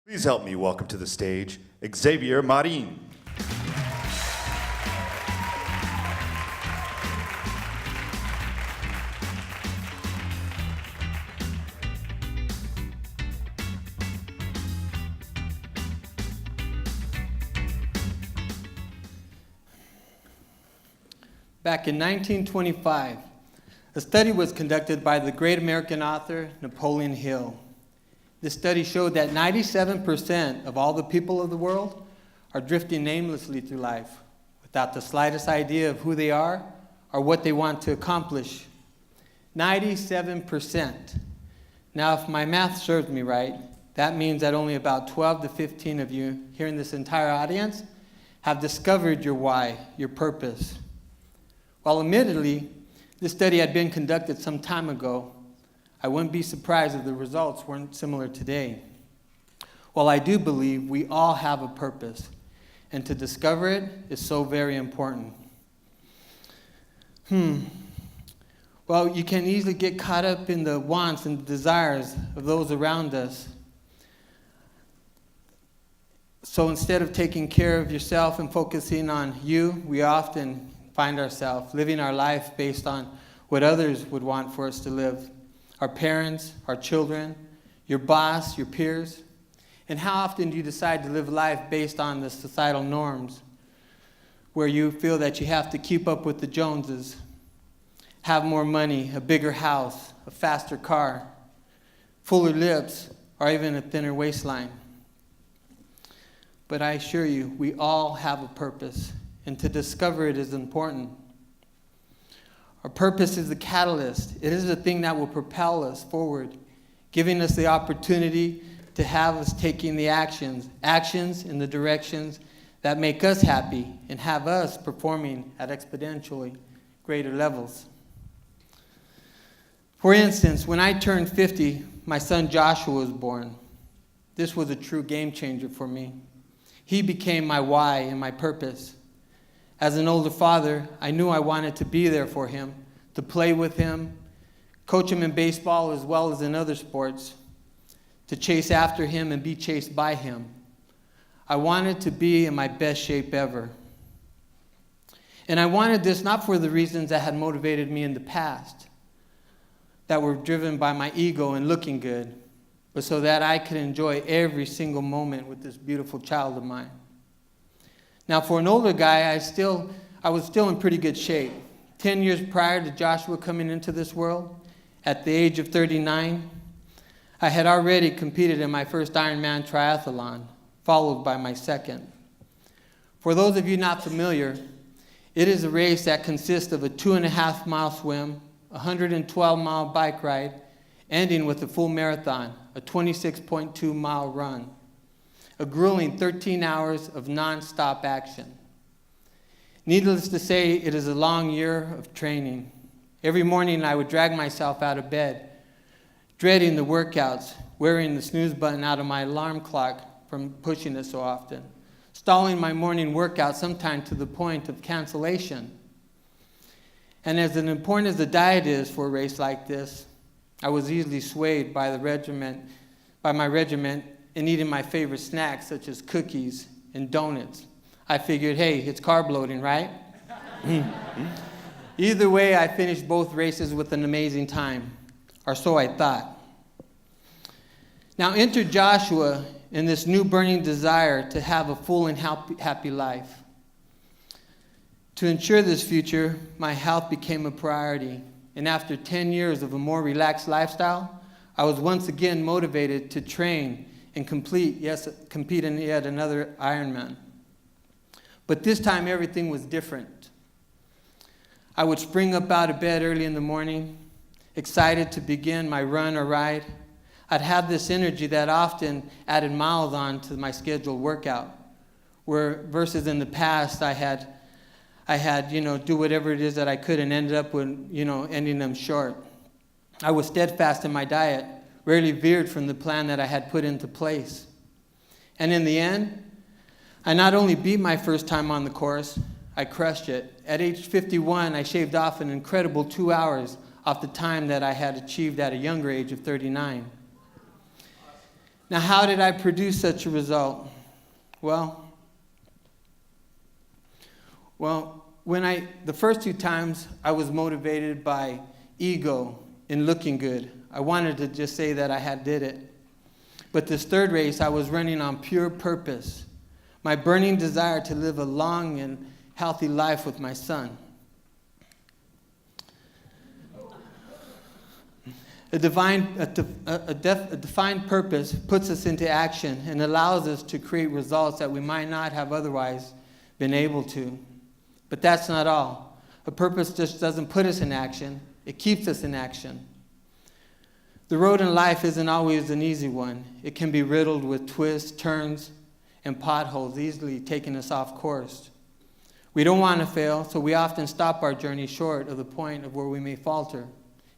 Please help me welcome to the stage Xavier Mann. Back in 1925, a study was conducted by the great American author Napoleon Hill. This study showed that 97% of all the people of the world are drifting aimlessly through life without the slightest idea of who they are or what they want to accomplish. 97%. Now, if my math serves me right, that means that only about 12 to 15 of you here in this entire audience have discovered your why, your purpose. While admittedly, this study had been conducted some time ago, I wouldn't be surprised if the results weren't similar today. While I do believe we all have a purpose, and to discover it is so very important. Well, you can easily get caught up in the wants and desires of those around us. So instead of taking care of yourself and focusing on you, we often find ourselves living our life based on what others would want for us to live. Our parents, our children, your boss, your peers. And how often do you decide to live life based on the societal norms where you feel that you have to keep up with the Joneses, have more money, a bigger house, a faster car, fuller lips, or even a thinner waistline? But I assure you, we all have a purpose, and to discover it is important. Our purpose is the catalyst. It is the thing that will propel us forward, giving us the opportunity to have us taking the actions in the directions that make us happy and have us performing at exponentially greater levels. For instance, when I turned 50, my son Joshua was born. This was a true game changer for me. He became my why and my purpose. As an older father, I knew I wanted to be there for him, to play with him, coach him in baseball as well as in other sports, to chase after him and be chased by him. I wanted to be in my best shape ever. And I wanted this not for the reasons that had motivated me in the past, that were driven by my ego and looking good, but so that I could enjoy every single moment with this beautiful child of mine. Now, for an older guy, I was still in pretty good shape. 10 years prior to Joshua coming into this world, at the age of 39, I had already competed in my first Ironman triathlon, followed by my second. For those of you not familiar, it is a race that consists of a 2.5-mile swim, a 112-mile bike ride, ending with a full marathon, a 26.2-mile run. A grueling 13 hours of non-stop action. Needless to say, it is a long year of training. Every morning I would drag myself out of bed, dreading the workouts, wearing the snooze button out of my alarm clock from pushing it so often, stalling my morning workout sometimes to the point of cancellation. And as important as the diet is for a race like this, I was easily swayed by my regiment and eating my favorite snacks such as cookies and donuts. I figured, hey, it's carb loading, right? Either way, I finished both races with an amazing time, or so I thought. Now enter Joshua in this new burning desire to have a full and happy life. To ensure this future, my health became a priority, and after 10 years of a more relaxed lifestyle, I was once again motivated to train and compete in yet another Ironman. But this time everything was different. I would spring up out of bed early in the morning, excited to begin my run or ride. I'd have this energy that often added miles on to my scheduled workout, where versus in the past I had do whatever it is that I could and ended up with, ending them short. I was steadfast in my diet, rarely veered from the plan that I had put into place. And in the end, I not only beat my first time on the course, I crushed it. At age 51, I shaved off an incredible 2 hours off the time that I had achieved at a younger age of 39. Now, how did I produce such a result? Well, the first 2 times I was motivated by ego and looking good. I wanted to just say that I did it. But this third race, I was running on pure purpose, my burning desire to live a long and healthy life with my son. A defined purpose puts us into action and allows us to create results that we might not have otherwise been able to. But that's not all. A purpose just doesn't put us in action. It keeps us in action. The road in life isn't always an easy one. It can be riddled with twists, turns, and potholes, easily taking us off course. We don't want to fail, so we often stop our journey short of the point of where we may falter,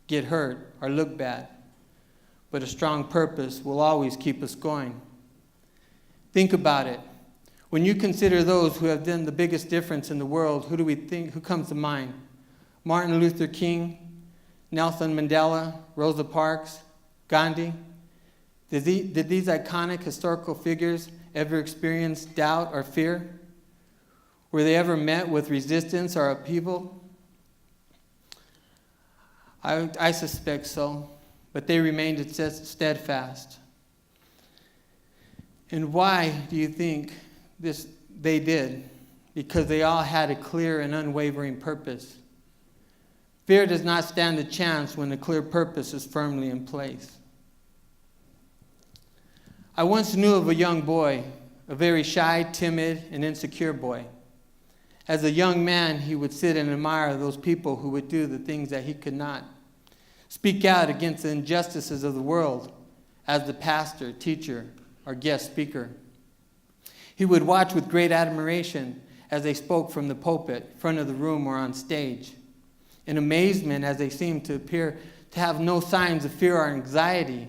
get hurt, or look bad. But a strong purpose will always keep us going. Think about it. When you consider those who have done the biggest difference in the world, who comes to mind? Martin Luther King, Nelson Mandela, Rosa Parks, Gandhi? Did these iconic historical figures ever experience doubt or fear? Were they ever met with resistance or upheaval? I suspect so, but they remained steadfast. And why do you think they did? Because they all had a clear and unwavering purpose. Fear does not stand a chance when a clear purpose is firmly in place. I once knew of a young boy, a very shy, timid, and insecure boy. As a young man, he would sit and admire those people who would do the things that he could not. Speak out against the injustices of the world as the pastor, teacher, or guest speaker. He would watch with great admiration as they spoke from the pulpit, front of the room, or on stage. In amazement as they seemed to appear to have no signs of fear or anxiety,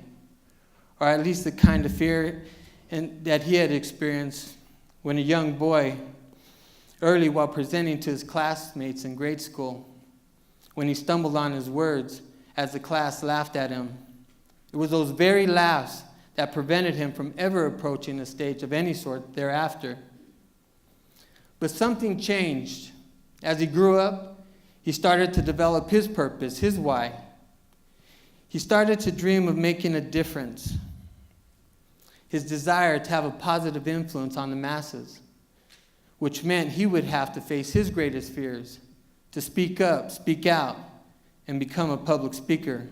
or at least the kind of fear that he had experienced when a young boy, early while presenting to his classmates in grade school, when he stumbled on his words as the class laughed at him. It was those very laughs that prevented him from ever approaching a stage of any sort thereafter. But something changed. As he grew up, he started to develop his purpose, his why. He started to dream of making a difference. His desire to have a positive influence on the masses, which meant he would have to face his greatest fears, to speak up, speak out, and become a public speaker.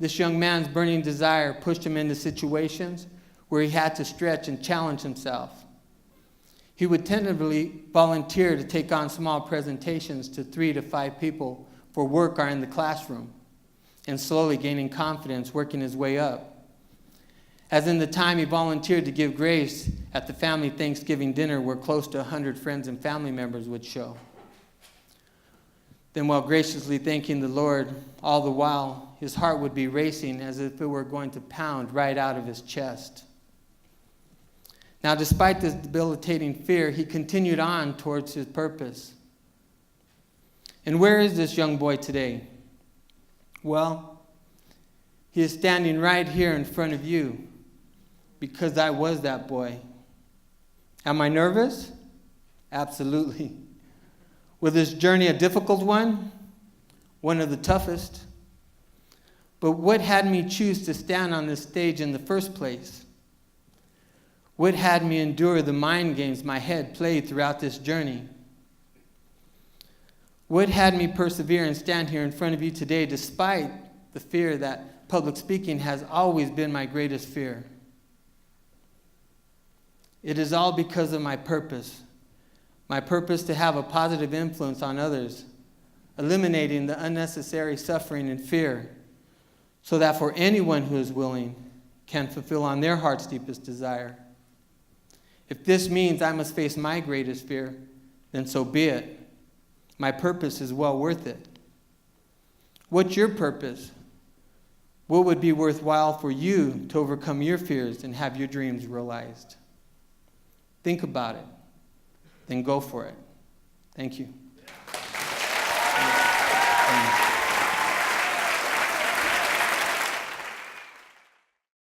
This young man's burning desire pushed him into situations where he had to stretch and challenge himself. He would tentatively volunteer to take on small presentations to 3 to 5 people for work or in the classroom, and slowly gaining confidence, working his way up. As in the time he volunteered to give grace at the family Thanksgiving dinner where close to 100 friends and family members would show. Then while graciously thanking the Lord, all the while, his heart would be racing as if it were going to pound right out of his chest. Now, despite this debilitating fear, he continued on towards his purpose. And where is this young boy today? Well, he is standing right here in front of you because I was that boy. Am I nervous? Absolutely. Was this journey a difficult one? One of the toughest. But what had me choose to stand on this stage in the first place? What had me endure the mind games my head played throughout this journey? What had me persevere and stand here in front of you today despite the fear that public speaking has always been my greatest fear? It is all because of my purpose to have a positive influence on others, eliminating the unnecessary suffering and fear, so that for anyone who is willing can fulfill on their heart's deepest desire. If this means I must face my greatest fear, then so be it. My purpose is well worth it. What's your purpose? What would be worthwhile for you to overcome your fears and have your dreams realized? Think about it, then go for it. Thank you.